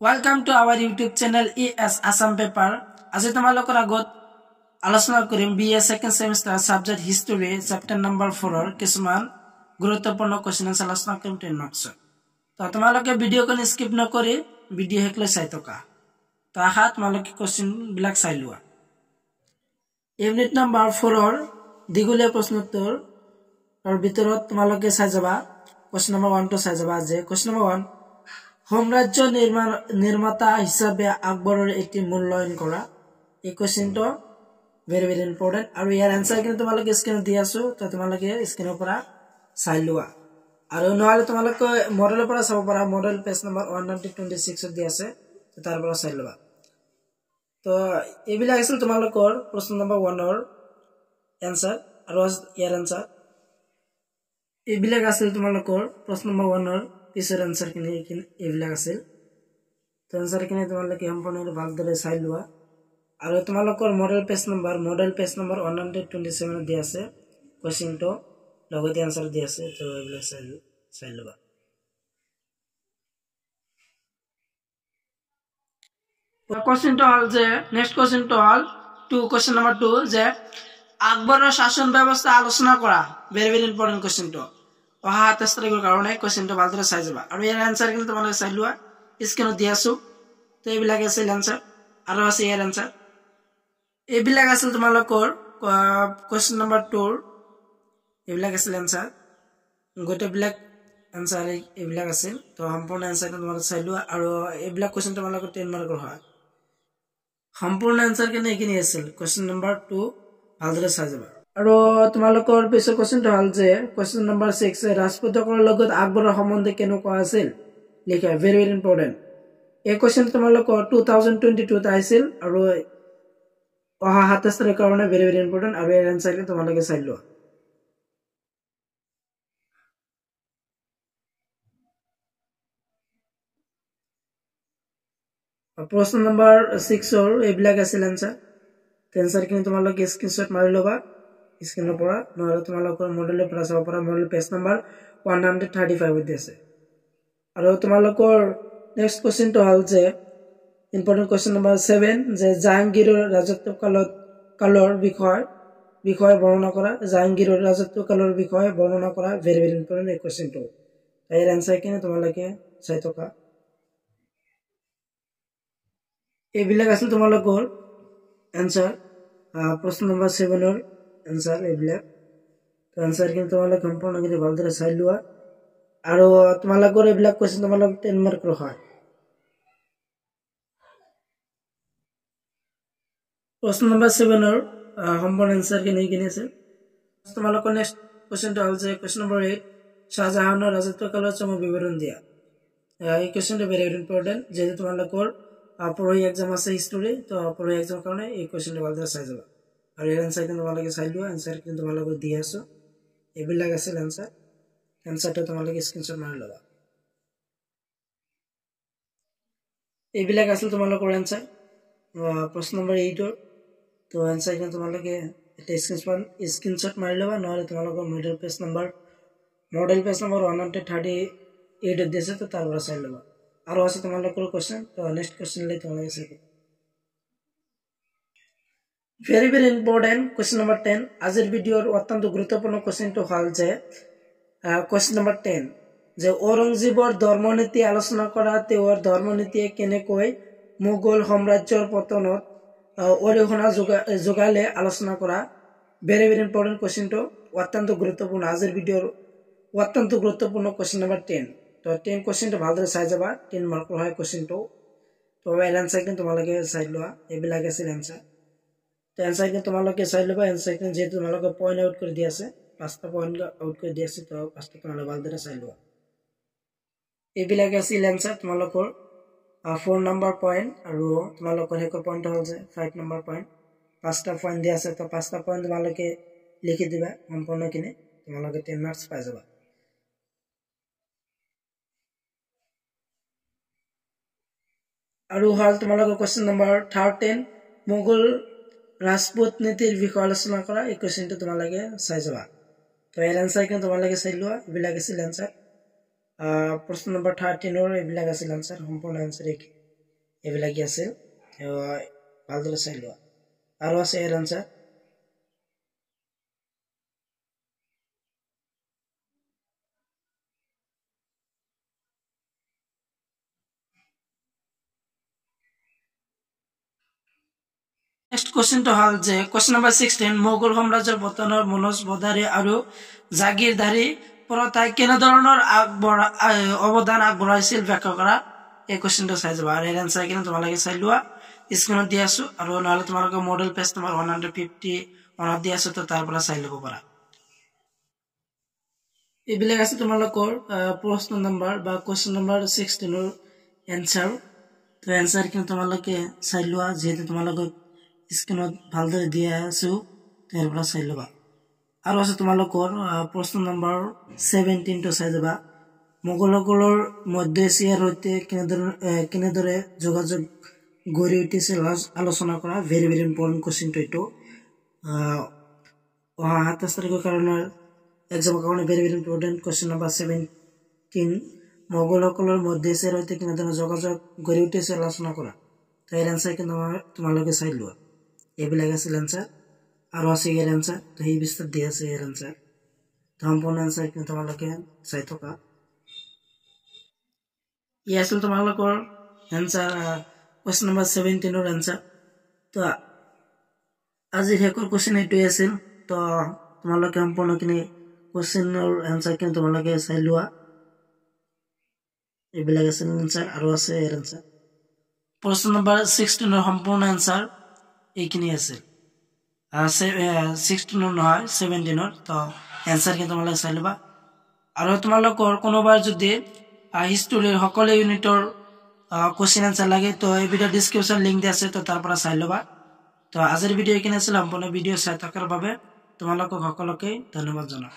Welcome to our YouTube channel ES Assam Paper. আজি তোমালোকৰ আগত আলোচনা কৰিম BA second semester subject history chapter number 4 কিছুমান গুৰুত্বপূৰ্ণ কোৱেশ্চন আনসাৰ আলোচনা কৰিম 10 marks। তো তোমালোকে ভিডিওখন স্কিপ নকৰি ভিডিও হেকলৈ চাই থকা। তো আহা তোমালোকে কোৱেশ্চন বিলাক চাই লোৱা। ইউনিট নাম্বাৰ 4 দীঘলীয়া প্ৰশ্নোত্তৰ আৰু ভিতৰত তোমালোকে চাই যাবা কোৱেশ্চন নম্বৰ 1 টো চাই যাবা যে কোৱেশ্চন নম্বৰ 1 সাম্ৰাজ্য নিৰ্মাতা হিচাপে আকবৰৰ এটি মূল্যায়ন কৰা। এই কোৱেশ্চনটো very important আৰু ইয়াৰ আনসাৰ কিন্তু তোমালোকে স্ক্ৰিনত দি আছো তো তোমালোকে স্ক্ৰিনৰ পৰা চাই লোৱা আৰু নহলে তোমালোকে মডেলৰ পৰা চাব পাৰা মডেল পেজ নম্বৰ 126 ত দি আছে তো তাৰ পৰা চাই লোৱা। তো এইবিলাক আছিল তোমালোকৰ প্ৰশ্ন নম্বৰ 1 ৰ আনসাৰ আৰু ইয়াৰ আনসাৰ এইবিলাক আছিল তোমালোকৰ প্ৰশ্ন নম্বৰ 1 ৰ পিছৰ আনসাৰ কিনে এইবিলাক আছিল। তো আনসাৰ কিনে তোমালোকে সম্পূৰ্ণভাৱে ভালদৰে চাই লোৱা আৰু তোমালোকৰ মডেল পেজ নম্বৰ 127 দি আছে কোৱেশ্চনটো লগতে আনসাৰ দি আছে তো এইবিলাক চাই লোৱা। কোৱেশ্চনটো হল যে নেক্সট কোৱেশ্চনটো হল কোৱেশ্চন নম্বৰ 2 যে আকবৰৰ শাসন ব্যৱস্থা আলোচনা কৰা। very important কোৱেশ্চনটো অহা 27 তাৰিখৰ কাৰণে কোৱেশ্চনটো ভালদৰে চাই যাবা আৰু ইয়াৰ আনসাৰ কিন্তু তোমালোকে চাই লোৱা স্ক্ৰিনত দি আছো। তো এইবিলাক আছিল আনসাৰ আৰু আছে ইয়াৰ আনসাৰ এইবিলাক আছিল তোমালোকৰ কোৱেশ্চন নম্বৰ 2 এইবিলাক আছিল আনসাৰ গোটেইবিলাক আনসাৰ এইবিলাক আছিল। তো সম্পূৰ্ণ আনসাৰ তোমালোকে চাই লোৱা আৰু এইবিলাক কোৱেশ্চন তোমালোকৰ 10 মাৰ্কৰ হয়। সম্পূৰ্ণ আনসাৰ কিনে এইখিনি আছিল কোৱেশ্চন নম্বৰ 2 ভালদৰে চাই যাবা আৰু তোমালোকৰ পিছৰ কোৱেশ্চনটো হল যে কোৱেশ্চন নম্বৰ 6 ৰাজপুতসকলৰ লগত আকবৰৰ সম্বন্ধ কেনেকুৱা আছিল লিখা। very important এই কোৱেশ্চন তোমালোকৰ 2022 ত আহিছিল আৰু অহা 27 তাৰিখৰ কাৰণে very important আৰু এই আনসাৰ তোমালোকে চাই লোৱা। প্ৰশ্ন নম্বৰ 6 ৰ এইবিলাক আছিল আনসাৰ। আনসাৰ কিনে তোমালোকে স্ক্ৰিনশ্বট মাৰি লবা স্ক্ৰিনৰ পৰা নহলে তোমালোকৰ মডেলৰ পৰা চাব পৰা মডেল পেজ নম্বৰ 135 দি আছে আৰু তোমালোকৰ নেক্সট কোৱেশ্চনটো হল যে ইম্পৰ্টেন্ট কোৱেশ্চন নম্বৰ 7 যে জাহাংগীৰৰ ৰাজত্ব কালৰ বিষয় বৰ্ণনা কৰা। জাহাংগীৰৰ ৰাজত্ব কালৰ বিষয় বৰ্ণনা কৰা very important এই কোৱেশ্চনটো এই আনসাৰ কিনে তোমালোকে চাই থকা। এইবিলাক আছিল তোমালোকৰ আনসাৰ প্ৰশ্ন নম্বৰ 7 ৰ আনসাৰ এইবিলাক। তো আনসাৰ কিন্তু তোমালোকে সম্পূৰ্ণভাৱে ভালদৰে চাই লোৱা আৰু তোমালোকৰ এইবিলাক কোৱেশ্চন তোমালোক 10 মাৰ্কৰ হয়। প্ৰশ্ন নম্বৰ 7 ৰ সম্পূৰ্ণ আনসাৰ কিনে আছে। তোমালোকৰ নেক্সট কোৱেশ্চনটো হল যে কোৱেশ্চন নম্বৰ 8 শাহজাহানৰ ৰাজত্ব কালৰ চমু বিৱৰণ দিয়া। এই কোৱেশ্চনটো very important যেহেতু তোমালোকৰ পৰহি এক্সাম আছে হিষ্টৰী তো পৰহি এক্সামৰ কাৰণে এই কোৱেশ্চনটো ভালদৰে চাই যাবা আৰু এই আনসাৰ কিন্তু তোমালোকে চাই লোৱা। আনসাৰ কিন্তু তোমালোকে দি আছো এইবিলাক আছিল আনসাৰটো তোমালোকে স্ক্ৰিনশ্বট মাৰি লবা। এইবিলাক আছিল তোমালোকৰ আনসাৰ প্ৰশ্ন নম্বৰ 8 ৰ। তো আনসাৰ কিন্তু তোমালোকে এটা স্ক্ৰিনশ্বট মাৰি লবা নহলে তোমালোকৰ মডেল পেজ নম্বৰ 138 দিছে তো তাৰ পৰা চাই লবা আৰু আছে তোমালোকৰ কোৱেশ্চন। তো নেক্সট কোৱেশ্চন লৈ তোমালোকে চাই very important কোৱেশ্চন নম্বৰ 10 আজিৰ ভিডিওৰ অত্যন্ত গুৰুত্বপূৰ্ণ কোৱেশ্চনটো হল যে কোৱেশ্চন নম্বৰ 10 যে ঔৰংজেবৰ ধৰ্মনীতি আলোচনা কৰা। তেওঁৰ ধৰ্মনীতিয়ে কেনেকৈ মোগল সাম্ৰাজ্যৰ পতনত অৰিহণা যোগালে আলোচনা কৰা। very important কোৱেশ্চনটো অত্যন্ত গুৰুত্বপূৰ্ণ আজিৰ ভিডিওৰ অত্যন্ত গুৰুত্বপূৰ্ণ কোৱেশ্চন নম্বৰ 10। তো 10 কোৱেশ্চনটো ভালদৰে চাই যাবা 10 মাৰ্কৰ হয় কোৱেশ্চনটো। তো এই আনসাৰ কিন্তু তোমালোকে চাই লোৱা এইবিলাক আছিল আনসাৰ। তো আনসাৰ কিন্তু তোমালোকে চাই ল'বা আনসাৰ কিন্তু যেহেতু তোমালোকে পইণ্ট আউট কৰি দি আছে 5টা পইণ্ট আউট কৰি দি আছে তো 5টা তোমালোকে ভালদৰে চাই লোৱা। এইবিলাক আছিল আনসাৰ তোমালোকৰ 4 নম্বৰ পইণ্ট আৰু তোমালোকৰ শেষৰ পইণ্ট হল যে 5 নম্বৰ পইণ্ট 5টা পইণ্ট দি আছে তো 5টা পইণ্ট তোমালোকে লিখি দিবা সম্পূৰ্ণ কিনে তোমালোকে 10 মাৰ্কস পাই যাবা। আৰু হল তোমালোকৰ কোৱেশ্চন নম্বৰ 13 মোগল ৰাজপুত নীতিৰ বিষয়ে আলোচনা কৰা। এই কোৱেশ্চনটো তোমালোকে চাই যাবা। তো এই আনসাৰ কিন্তু তোমালোকে চাই লোৱা এইবিলাক আছিল আনসাৰ প্ৰশ্ন নম্বৰ 13 ৰ এইবিলাক আছিল আনসাৰ সম্পূৰ্ণ আনসাৰ এইবিলাকে আছে ভালদৰে চাই লোৱা আৰু আছে এৰ আনসাৰ নেক্সট কোশ্চেনটো হল যে কোশ্চেন নাম্বাৰ 16 মোগল সাম্ৰাজ্যৰ পতনৰ মনোজ বদাৰী আৰু জাগিৰদাৰী প্ৰথাই কেনেধৰণৰ অৱদান আগবঢ়াইছিল ব্যাখ্যা কৰা এই কোশ্চেনটো চাই যাবা আৰু এই আনসাৰ কিনে তোমালোকে চাই লোৱা স্ক্ৰিনত দি আছো আৰু নহলে তোমালোকে মডেল পেজ নম্বৰ 150 অনত দি আছো তো তাৰ পৰা চাই ল'ব পাৰা এইবিলাক আছে তোমালোকৰ প্ৰশ্ন নম্বৰ বা কোশ্চেন নম্বৰ 16 ৰ এনসাৰ তো এনসাৰ কিনে তোমালোকে চাই লোৱা যেহেতু তোমালোকে স্ক্ৰিনত ভালদৰে দিয়া আছো তাৰ পৰা চাই ল'বা আৰু আছে তোমালোকৰ প্ৰশ্ন নম্বৰ 17 টো চাই যাবা মোগলসকলৰ মধ্য এছিয়াৰ সৈতে কেনেদৰে যোগাযোগ গঢ়ি উঠিছিল আলোচনা কৰা ভেৰি ভেৰি ইম্পৰ্টেন্ট কোশ্চেন টো 27 তাৰিখৰ কাৰণে এক্সামৰ কাৰণে very very important question number 17 মোগলসকলৰ মধ্য এছিয়াৰ সৈতে কেনেদৰে যোগাযোগ গঢ়ি উঠিছিল আলোচনা কৰা তো এই আনসাৰ কিন্তু তোমালোকে চাই লোৱা এইবিলাক আছিল আনসাৰ আৰু আছে ইয়াৰ আনসাৰ তো এই বিস্তাৰ দি আছে ইয়াৰ আনসাৰ তো সম্পূৰ্ণ আনসাৰ কিন্তু তোমালোকে চাই থকা ই আছিল তোমালোকৰ আনসাৰ কোশ্চেন নম্বৰ 17 ৰ আনসাৰ তো আজি শেষৰ কোশ্চেন এইটোৱে আছিল তো তোমালোকে সম্পূৰ্ণখিনি কোশ্চেনৰ আনসাৰ কিন্তু তোমালোকে চাই লোৱা এইবিলাক আছিল আনসাৰ আৰু আছে ইয়াৰ আনসাৰ প্ৰশ্ন নম্বৰ 16 ৰ সম্পূৰ্ণ আনসাৰ এইখিনি আছে 16 ৰ নহয় 17 ৰ তো আনসাৰ কিন্তু তোমালোকে চাই ল'বা আৰু তোমালোকৰ কোনোবাৰ যদি হিষ্টৰীৰ সকলো ইউনিটৰ কোশ্চেন আনসাৰ লাগে তো এই ভিডিও ডেসক্ৰিপশন লিংক দি আছে তো তাৰ পৰা চাই ল'বা তো আজিৰ ভিডিও এইখিনি আছিল সম্পূৰ্ণ ভিডিও চাই থকাৰ বাবে তোমালোকক সকলোকে ধন্যবাদ জনাও